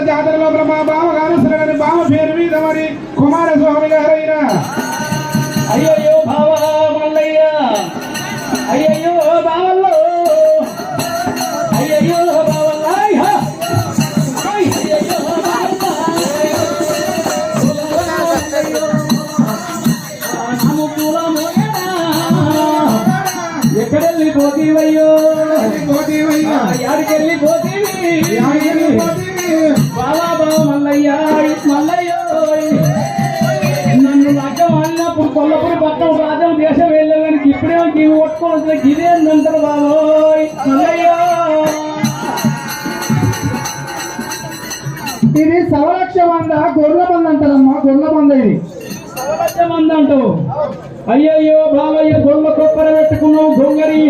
జాతరలో మా బావగారు సరని బావ పేరు మీద మరి కుమారస్వామి గారైనా అయ్యయ్యో బావా మల్లయ్య అయ్యయ్యో బావల్లో అయ్యయ్యో బావల్లాయ్ ఎక్కడెళ్ళి పోతీవయ్యో యాడికెళ్ళి పోతీవి బావా బావ మల్లయ్య మల్లయ్యో నన్ను లగ్గం అన్నప్పుడు కొల్లపురి పట్టం రాజ్యం దేశం వెళ్ళడానికి ఇప్పుడే గివి కొట్టుకోవాల్సిన గిదే అంటారు బాబోయ్ మల్లయ్యో ఇది సవలక్ష మంద గొర్రెల మంద అంటారమ్మా గొర్రెల మంద ఇది సవలక్ష మంద అంటావు అయ్యయ్యో బావయ్య గొర్రెల కొప్పర పెట్టుకున్నావు గొంగరి